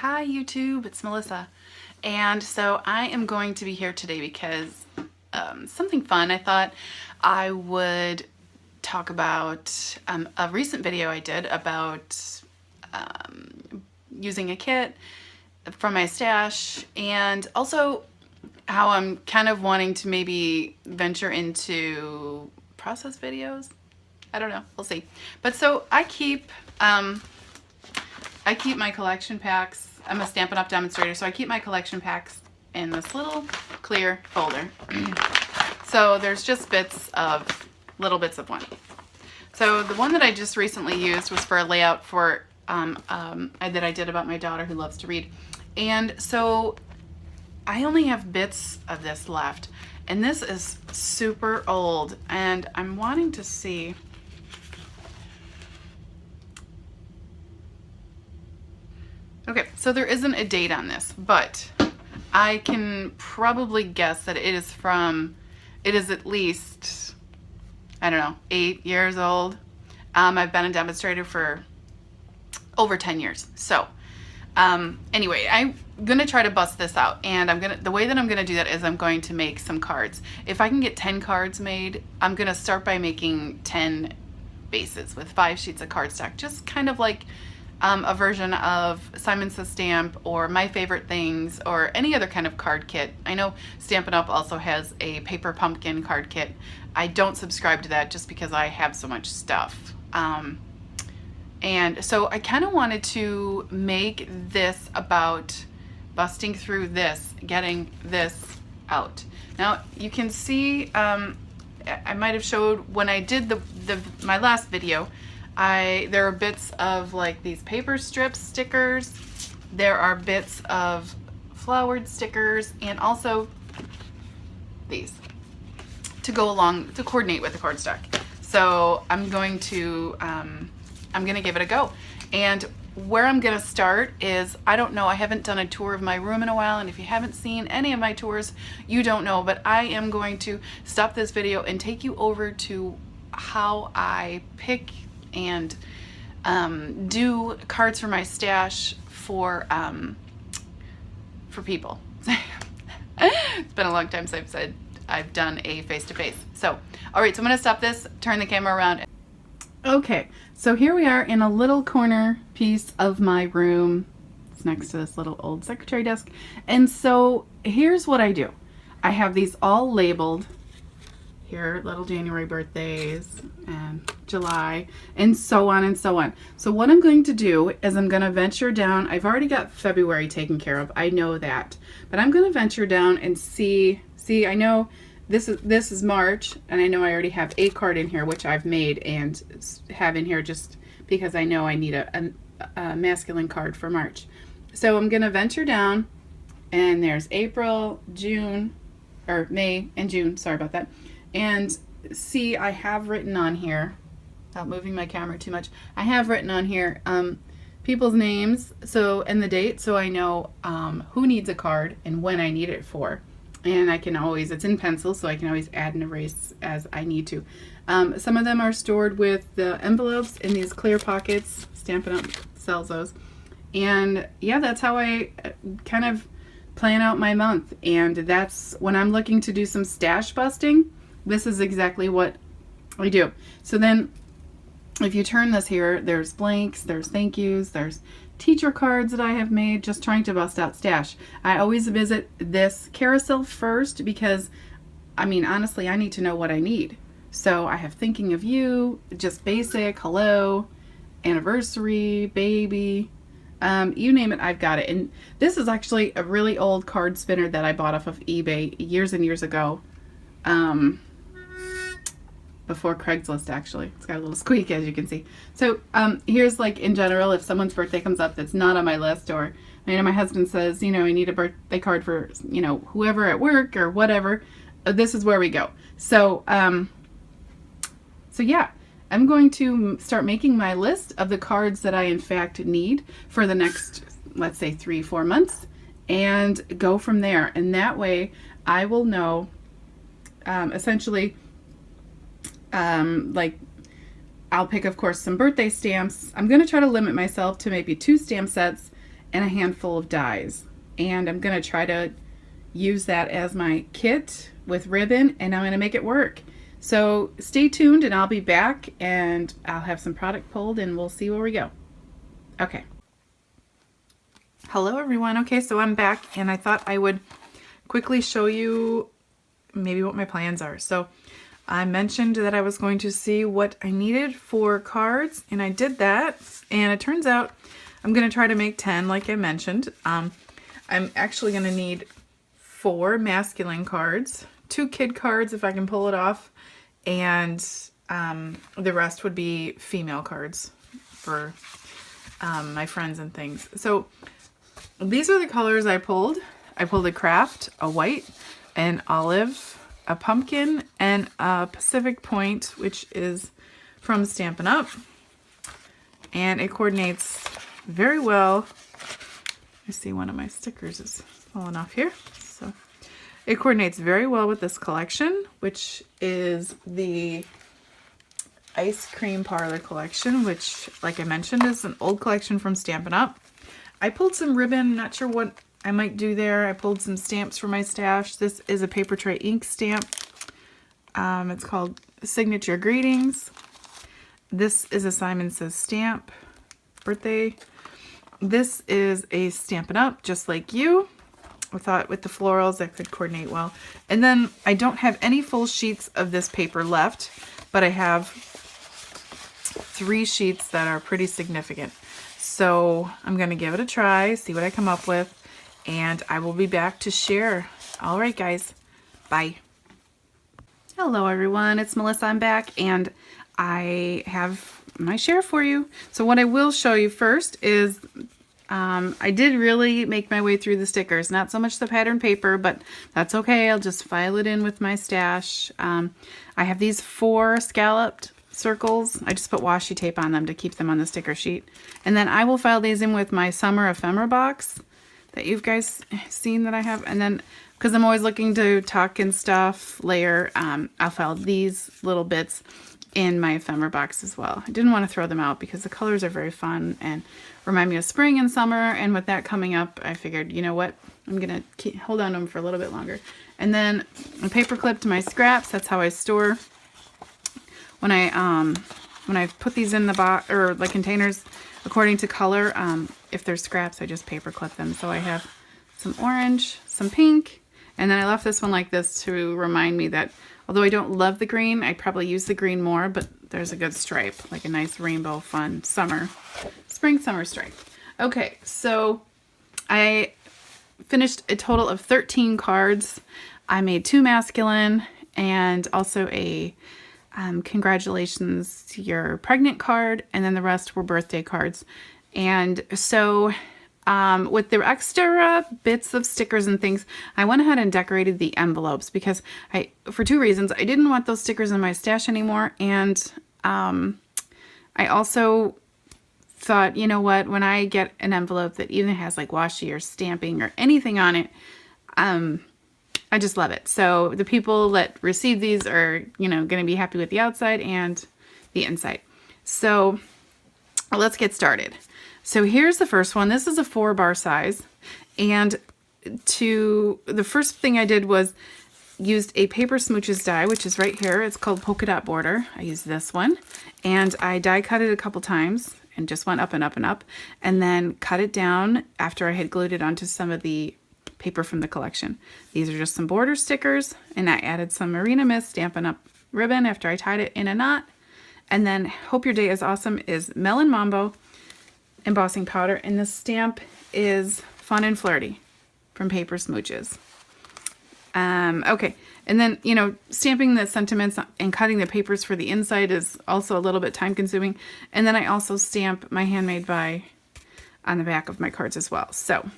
Hi YouTube, it's Melissa. And so I am going to be here today because something fun. I thought I would talk about a recent video I did about using a kit from my stash, and also how I'm kind of wanting to maybe venture into process videos. I don't know, we'll see. But so I keep my collection packs. I'm a Stampin' Up! Demonstrator, so I keep my collection packs in this little clear folder. So there's just little bits of one. So the one that I just recently used was for a layout for that I did about my daughter who loves to read. And so I only have bits of this left, and this is super old, and I'm wanting to see. Okay, so there isn't a date on this, but I can probably guess that it is at least, I don't know, 8 years old. I've been a demonstrator for over 10 years. So anyway, I'm gonna try to bust this out, and the way that I'm gonna do that is I'm going to make some cards. If I can get 10 cards made, I'm gonna start by making 10 bases with 5 sheets of cardstock, just kind of like a version of Simon Says Stamp or My Favorite Things or any other kind of card kit. I know Stampin' Up! Also has a paper pumpkin card kit. I don't subscribe to that just because I have so much stuff. And so I kind of wanted to make this about busting through this, getting this out. Now you can see, I might have showed when I did my last video, there are bits of like these paper strips stickers, there are bits of flowered stickers, and also these to go along to coordinate with the cardstock. So I'm going to give it a go. And where I'm gonna start is, I don't know, I haven't done a tour of my room in a while, and if you haven't seen any of my tours, you don't know, but I am going to stop this video and take you over to how I pick and do cards for my stash for people. It's been a long time since I've done a face-to-face. So, all right, so I'm gonna stop this, turn the camera around. Okay, so here we are in a little corner piece of my room. It's next to this little old secretary desk. And so here's what I do. I have these all labeled. Here, little January birthdays and July and so on and so on. So what I'm going to do is I'm going to venture down. I've already got February taken care of. I know that. But I'm going to venture down and see, I know this is March, and I know I already have a card in here, which I've made and have in here just because I know I need a masculine card for March. So I'm going to venture down, and there's April, June, or May and June, sorry about that. And see, I have written on here, without moving my camera too much, I have written on here people's names and the date, so I know who needs a card and when I need it for. And I can always, it's in pencil, so I can always add and erase as I need to. Some of them are stored with the envelopes in these clear pockets. Stampin' Up! Sells those. And yeah, that's how I kind of plan out my month. And that's when I'm looking to do some stash busting. This is exactly what I do. So then if you turn this here, there's blanks, there's thank yous, there's teacher cards that I have made, just trying to bust out stash. I always visit this carousel first because, I mean, honestly, I need to know what I need. So I have thinking of you, just basic, hello, anniversary, baby, you name it, I've got it. And this is actually a really old card spinner that I bought off of eBay years and years ago. Before Craigslist, actually. It's got a little squeak, as you can see. So here's, like, in general, if someone's birthday comes up that's not on my list, or my husband says, I need a birthday card for whoever at work or whatever, this is where we go. So yeah, I'm going to start making my list of the cards that I in fact need for the next, let's say, 3-4 months, and go from there. And that way I will know essentially, like, I'll pick, of course, some birthday stamps. I'm going to try to limit myself to maybe 2 stamp sets and a handful of dies. And I'm going to try to use that as my kit with ribbon, and I'm going to make it work. So stay tuned and I'll be back and I'll have some product pulled and we'll see where we go. Okay. Hello everyone. Okay, so I'm back and I thought I would quickly show you maybe what my plans are. So I mentioned that I was going to see what I needed for cards, and I did that, and it turns out I'm going to try to make 10 like I mentioned. I'm actually going to need 4 masculine cards, 2 kid cards if I can pull it off, and the rest would be female cards for my friends and things. So these are the colors I pulled. I pulled a craft, a white, an olive, a pumpkin, and a Pacific Point, which is from Stampin' Up. And it coordinates very well. I see one of my stickers is falling off here. So it coordinates very well with this collection, which is the Ice Cream Parlor collection, which, like I mentioned, is an old collection from Stampin' Up. I pulled some ribbon, not sure what I might do there. I pulled some stamps for my stash. This is a paper tray ink stamp. It's called Signature Greetings. This is a Simon Says stamp, birthday. This is a Stampin' Up, Just Like You. I thought with the florals that could coordinate well. And then I don't have any full sheets of this paper left, but I have 3 sheets that are pretty significant. So I'm going to give it a try, see what I come up with, and I will be back to share. All right, guys. Bye. Hello, everyone. It's Melissa. I'm back, and I have my share for you. So what I will show you first is I did really make my way through the stickers. Not so much the pattern paper, but that's okay. I'll just file it in with my stash. I have these 4 scalloped circles. I just put washi tape on them to keep them on the sticker sheet. And then I will file these in with my summer ephemera box that you guys seen that I have. And then, because I'm always looking to tuck and stuff, layer, I'll file these little bits in my ephemera box as well. I didn't want to throw them out because the colors are very fun and remind me of spring and summer. And with that coming up, I figured, you know what, I'm going to hold on to them for a little bit longer. And then a paper clip to my scraps. That's how I store. When I put these in the box or the containers according to color, if there's scraps, I just paper clip them. So I have some orange, some pink, and then I left this one like this to remind me that although I don't love the green, I probably use the green more, but there's a good stripe, like a nice rainbow fun spring summer stripe. Okay, so I finished a total of 13 cards. I made 2 masculine and also a congratulations, you're pregnant card, and then the rest were birthday cards. And so with the extra bits of stickers and things, I went ahead and decorated the envelopes because for 2 reasons. I didn't want those stickers in my stash anymore, and I also thought, you know what, when I get an envelope that even has like washi or stamping or anything on it, I just love it. So the people that receive these are, you know, going to be happy with the outside and the inside. So let's get started. So here's the first one. This is a 4-bar size. And the first thing I did was used a paper smooches die, which is right here. It's called Polka Dot Border. I used this one. And I die cut it a couple times and just went up and up and up. And then cut it down after I had glued it onto some of the paper from the collection. These are just some border stickers, and I added some Marina Mist Stampin' Up ribbon after I tied it in a knot. And then Hope Your Day is Awesome is Melon Mambo embossing powder, and the stamp is Fun and Flirty from Paper Smooches. Okay, and then, you know, stamping the sentiments and cutting the papers for the inside is also a little bit time consuming. And then I also stamp my Handmade By on the back of my cards as well. So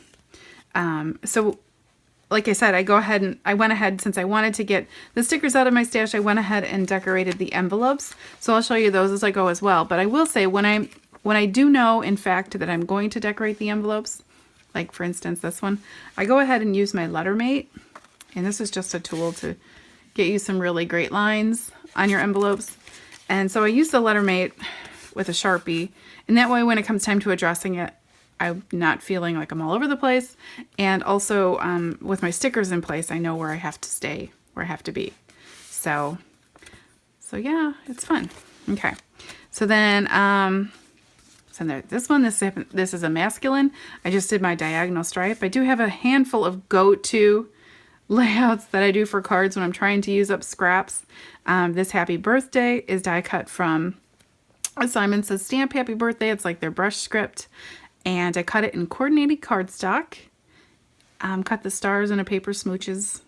like I said, I went ahead, since I wanted to get the stickers out of my stash, I went ahead and decorated the envelopes. So I'll show you those as I go as well. But I will say, when I do know, in fact, that I'm going to decorate the envelopes, like for instance this one, I go ahead and use my letter mate. And this is just a tool to get you some really great lines on your envelopes. And so I use the letter mate with a Sharpie. And that way, when it comes time to addressing it, I'm not feeling like I'm all over the place. And also with my stickers in place, I know where I have to stay, where I have to be. So yeah, it's fun. Okay. So then, so there, this one, this is a masculine. I just did my diagonal stripe. I do have a handful of go-to layouts that I do for cards when I'm trying to use up scraps. This happy birthday is die cut from Simon Says Stamp Happy Birthday. It's like their brush script. And I cut it in coordinated cardstock. Cut the stars in a paper smooches,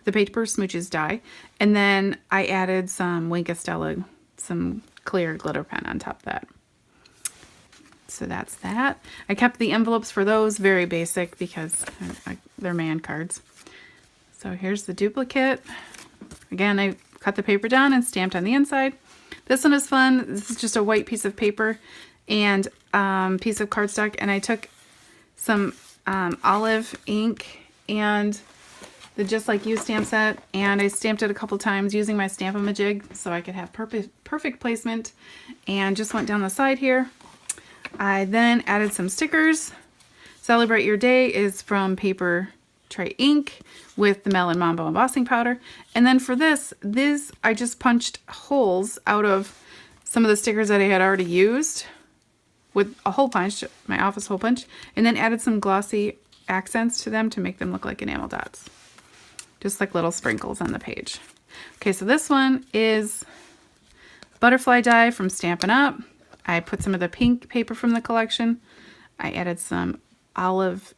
the paper smooches die. And then I added some Wink of Stella, some clear glitter pen on top of that. So that's that. I kept the envelopes for those very basic because they're man cards. So here's the duplicate. Again, I cut the paper down and stamped on the inside. This one is fun. This is just a white piece of paper and piece of cardstock. And I took some olive ink and the Just Like You stamp set, and I stamped it a couple times using my Stamp-A-Majig so I could have perfect placement, and just went down the side here. I then added some stickers. Celebrate Your Day is from Paper Tray Ink with the Melon Mambo embossing powder. And then for this I just punched holes out of some of the stickers that I had already used with a hole punch, my office hole punch, and then added some glossy accents to them to make them look like enamel dots. Just like little sprinkles on the page. Okay, so this one is butterfly die from Stampin' Up. I put some of the pink paper from the collection. I added some olive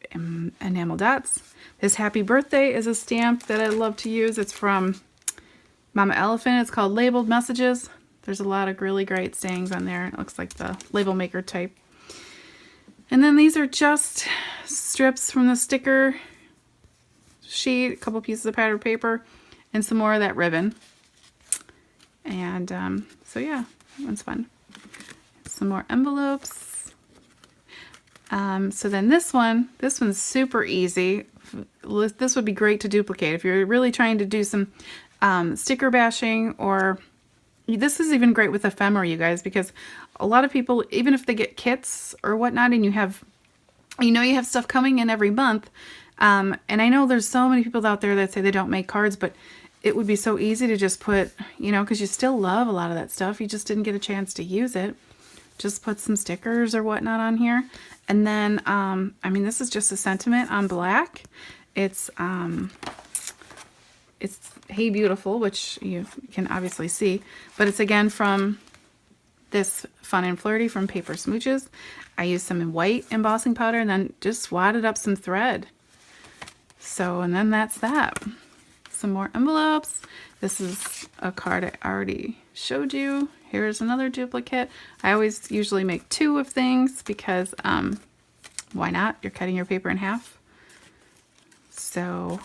enamel dots. This Happy Birthday is a stamp that I love to use. It's from Mama Elephant. It's called Labeled Messages. There's a lot of really great sayings on there. It looks like the label maker type. And then these are just strips from the sticker sheet, a couple pieces of patterned paper, and some more of that ribbon. And so yeah, that one's fun. Some more envelopes. So then this one's super easy. This would be great to duplicate if you're really trying to do some sticker bashing, or this is even great with ephemera, you guys, because a lot of people, even if they get kits or whatnot, and you have stuff coming in every month, and I know there's so many people out there that say they don't make cards, but it would be so easy to just put, because you still love a lot of that stuff, you just didn't get a chance to use it. Just put some stickers or whatnot on here. And then, I mean, this is just a sentiment on black. It's Hey Beautiful, which you can obviously see, but it's again from this Fun and Flirty from Paper Smooches. I used some white embossing powder and then just swatted up some thread. So, and then that's that. Some more envelopes. This is a card I already showed you. Here's another duplicate. I always usually make two of things because why not? You're cutting your paper in half. So,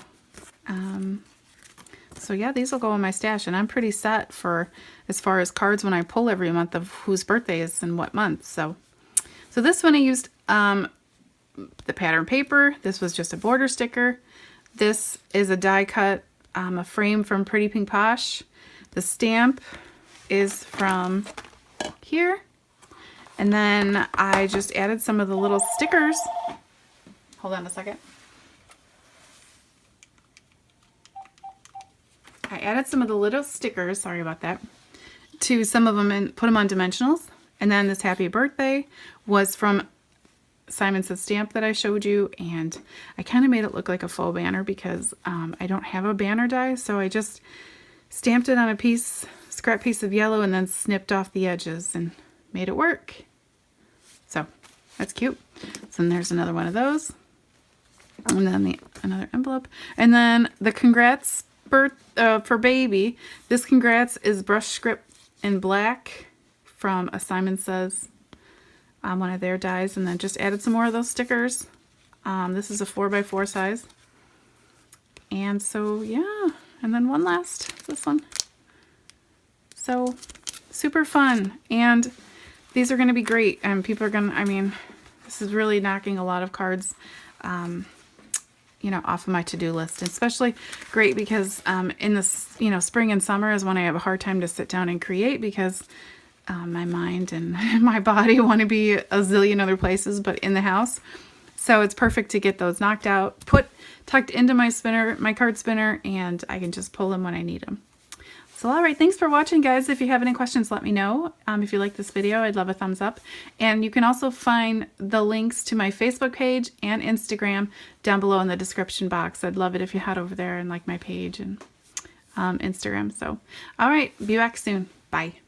so yeah, these will go in my stash, and I'm pretty set for as far as cards when I pull every month of whose birthday is in what month. So this one I used the pattern paper. This was just a border sticker. This is a die cut, a frame from Pretty Pink Posh. The stamp is from here. And then I just added some of the little stickers. Hold on a second. I added some of the little stickers, sorry about that, to some of them and put them on dimensionals. And then this Happy Birthday was from Simon Says Stamp that I showed you, and I kind of made it look like a faux banner because I don't have a banner die, so I just stamped it on a scrap piece of yellow and then snipped off the edges and made it work. So that's cute. So then there's another one of those, and then another envelope, and then the congrats for baby. This congrats is brush script in black from a Simon Says, one of their dies, and then just added some more of those stickers. This is a 4x4 size. And so, yeah. And then one last, this one. So, super fun. And these are going to be great. And people are going to, I mean, this is really knocking a lot of cards, off of my to-do list. Especially great because in the, spring and summer is when I have a hard time to sit down and create because my mind and my body want to be a zillion other places, but in the house. So it's perfect to get those knocked out, tucked into my spinner, my card spinner, and I can just pull them when I need them. So all right, thanks for watching, guys. If you have any questions, let me know. If you like this video, I'd love a thumbs up. And you can also find the links to my Facebook page and Instagram down below in the description box. I'd love it if you head over there and like my page and Instagram. So all right, be back soon. Bye.